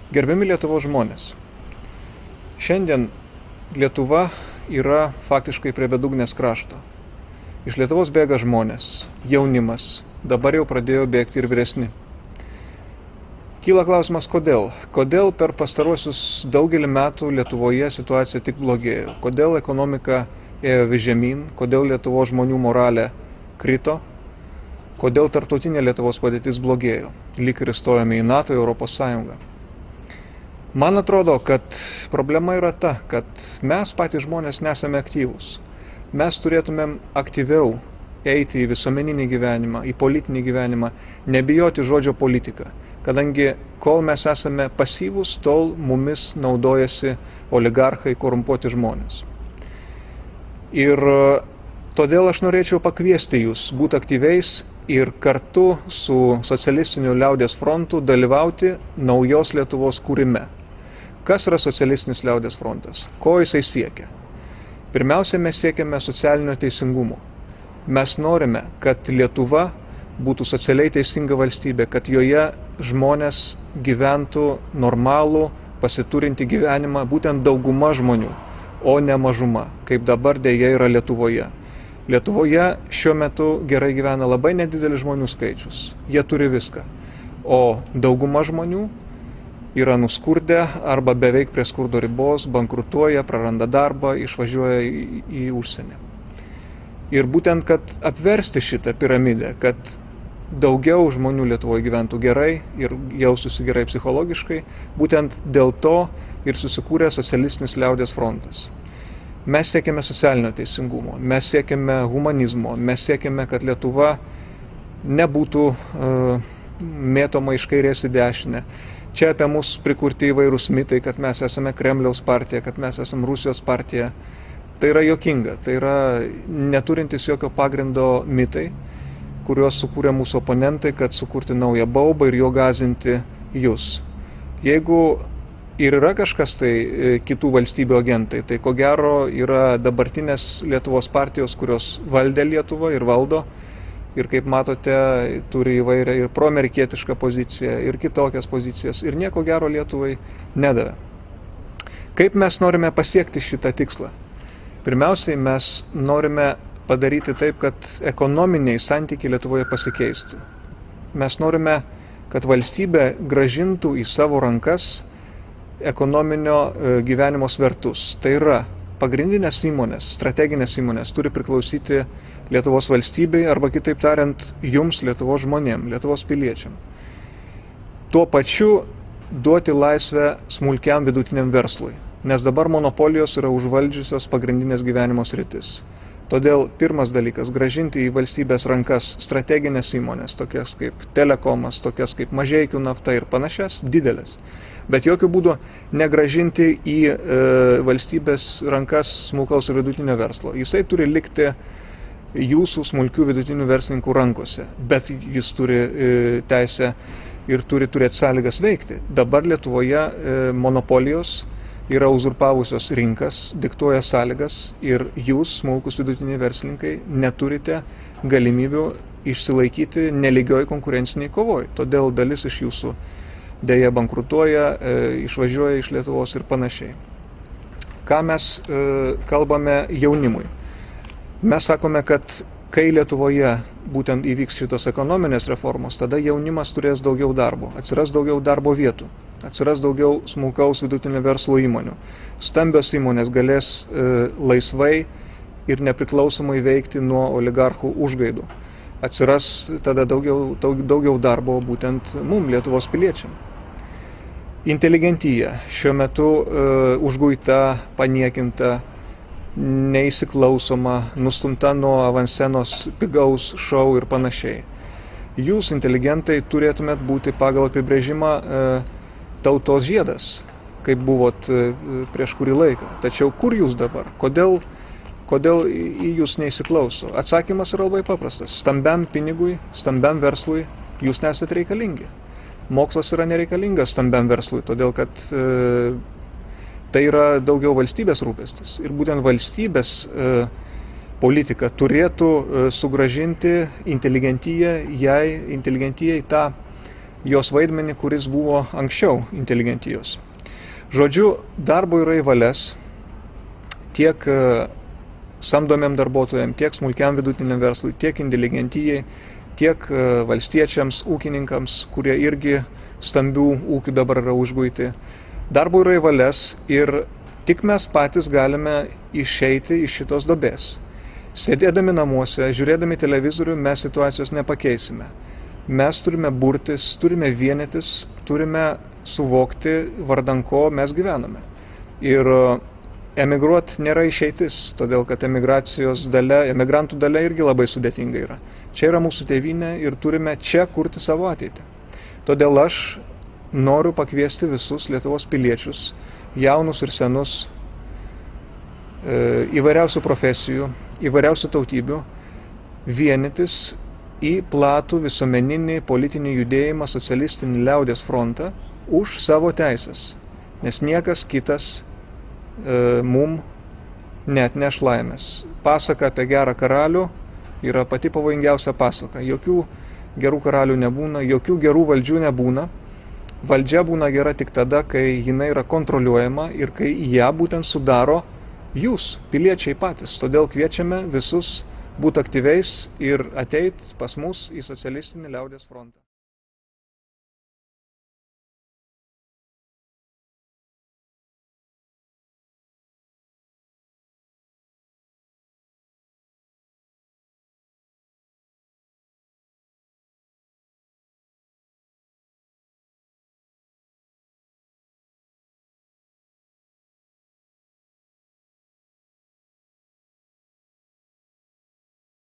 Gerbiami Lietuvos žmonės, šiandien Lietuva yra faktiškai prie bedugnės krašto. Iš Lietuvos bėga žmonės, jaunimas, dabar jau pradėjo bėgti ir vyresni. Kyla klausimas, kodėl? Kodėl per pastaruosius daugelį metų Lietuvoje situacija tik blogėjo? Kodėl ekonomika ėjo vis žemyn? Kodėl Lietuvos žmonių moralė krito? Kodėl tarptautinė Lietuvos padėtis blogėjo? Lyg ir įstojome į NATO, Europos Sąjungą. Man atrodo, kad problema yra ta, kad mes patys žmonės nesame aktyvūs. Mes turėtumėm aktyviau eiti į visuomeninį gyvenimą, į politinį gyvenimą, nebijoti žodžio politika, kadangi kol mes esame pasyvūs, tol mumis naudojasi oligarchai, korumpuoti žmonės. Ir todėl aš norėčiau pakviesti jūs būti aktyviais ir kartu su Socialistiniu liaudies frontu dalyvauti naujos Lietuvos kūrime. Kas yra Socialistinis liaudies frontas? Ko jisai siekia? Pirmiausia, mes siekiame socialinio teisingumo. Mes norime, kad Lietuva būtų socialiai teisinga valstybė, kad joje žmonės gyventų normalų, pasiturinti gyvenimą, būtent dauguma žmonių, o ne mažuma, kaip dabar dėja yra Lietuvoje. Lietuvoje šiuo metu gerai gyvena labai nedidelis žmonių skaičius. Jie turi viską. O dauguma žmonių yra nuskurdę arba beveik prie skurdo ribos, bankrutuoja, praranda darbą, išvažiuoja į užsienį. Ir būtent, kad apversti šitą piramidę, kad daugiau žmonių Lietuvoje gyventų gerai ir jaustųsi gerai psichologiškai, būtent dėl to ir susikūrė Socialistinis liaudies frontas. Mes siekiame socialinio teisingumo, mes siekiame humanizmo, mes siekiame, kad Lietuva nebūtų mėtoma iš kairės į dešinę. Čia apie mus prikurti įvairūs mitai, kad mes esame Kremliaus partija, kad mes esame Rusijos partija. Tai yra juokinga, tai yra neturintis jokio pagrindo mitai, kuriuos sukūrė mūsų oponentai, kad sukurti naują baubą ir jo gąsdinti jūs. Jeigu ir yra kažkas tai kitų valstybių agentai, tai ko gero yra dabartinės Lietuvos partijos, kurios valdė Lietuvą ir valdo. Ir kaip matote, turi įvairią ir proamerikietišką poziciją, ir kitokias pozicijas, ir nieko gero Lietuvai nedavė. Kaip mes norime pasiekti šitą tikslą? Pirmiausiai, mes norime padaryti taip, kad ekonominiai santykiai Lietuvoje pasikeistų. Mes norime, kad valstybė grąžintų į savo rankas ekonominio gyvenimo svertus. Tai yra, pagrindinės įmonės, strateginės įmonės turi priklausyti Lietuvos valstybei arba kitaip tariant jums, Lietuvos žmonėm, Lietuvos piliečiam. Tuo pačiu duoti laisvę smulkiam vidutiniam verslui, nes dabar monopolijos yra užvaldžiusios pagrindinės gyvenimo sritis. Todėl pirmas dalykas - grąžinti į valstybės rankas strateginės įmonės, tokias kaip Telekomas, tokias kaip Mažeikių nafta ir panašias, didelės. Bet jokių būdų negrąžinti į valstybės rankas smulkaus ir vidutinio verslo. Jisai turi likti jūsų smulkių vidutinių verslininkų rankose, bet jis turi teisę ir turi turėti sąlygas veikti. Dabar Lietuvoje monopolijos yra uzurpavusios rinkas, diktuoja sąlygas ir jūs, smulkus vidutiniai verslininkai, neturite galimybių išsilaikyti nelygioj konkurenciniai kovoj. Todėl dalis iš jūsų dėja bankrutuoja, išvažiuoja iš Lietuvos ir panašiai. Ką mes kalbame jaunimui? Mes sakome, kad kai Lietuvoje būtent įvyks šitos ekonominės reformos, tada jaunimas turės daugiau darbo, atsiras daugiau darbo vietų, atsiras daugiau smulkaus vidutinio verslo įmonių. Stambios įmonės galės laisvai ir nepriklausomai veikti nuo oligarchų užgaidų. Atsiras tada daugiau darbo būtent mum, Lietuvos piliečiam. Inteligentija šiuo metu užguita, paniekinta, neįsiklausoma, nustumta nuo avansenos pigaus šou ir panašiai. Jūs, inteligentai, turėtumėt būti pagal apibrėžimą tautos žiedas, kaip buvot prieš kurį laiką. Tačiau kur jūs dabar? Kodėl į jūs neįsiklauso? Atsakymas yra labai paprastas. Stambiam pinigui, stambiam verslui jūs nesat reikalingi. Mokslas yra nereikalingas stambiam verslui, todėl kad tai yra daugiau valstybės rūpestis. Ir būtent valstybės politika turėtų sugrąžinti inteligentijai tą jos vaidmenį, kuris buvo anksčiau inteligentijos. Žodžiu, darbo yra į valias tiek samdomiem darbuotojams, tiek smulkiam vidutiniam verslui, tiek inteligentijai, tiek valstiečiams, ūkininkams, kurie irgi stambių ūkių dabar yra užguiti. Darbo yra į valias ir tik mes patys galime išeiti iš šitos duobės. Sėdėdami namuose, žiūrėdami televizorių, mes situacijos nepakeisime. Mes turime burtis, turime vienytis, turime suvokti, vardan ko mes gyvename. Ir emigruoti nėra išeitis, todėl kad emigrantų dalia irgi labai sudėtinga yra. Čia yra mūsų tėvynė ir turime čia kurti savo ateitį. Todėl aš noriu pakviesti visus Lietuvos piliečius, jaunus ir senus, įvairiausių profesijų, įvairiausių tautybių, vienytis į platų visuomeninį politinį judėjimą Socialistinį liaudies frontą už savo teisės, nes niekas kitas mum net neš laimės. Pasaka apie gerą karalių yra pati pavojingiausia pasaka. Jokių gerų karalių nebūna, jokių gerų valdžių nebūna. Valdžia būna gera tik tada, kai jinai yra kontroliuojama ir kai ją būtent sudaro jūs, piliečiai patys. Todėl kviečiame visus būti aktyviais ir ateit pas mus į Socialistinį liaudies frontą.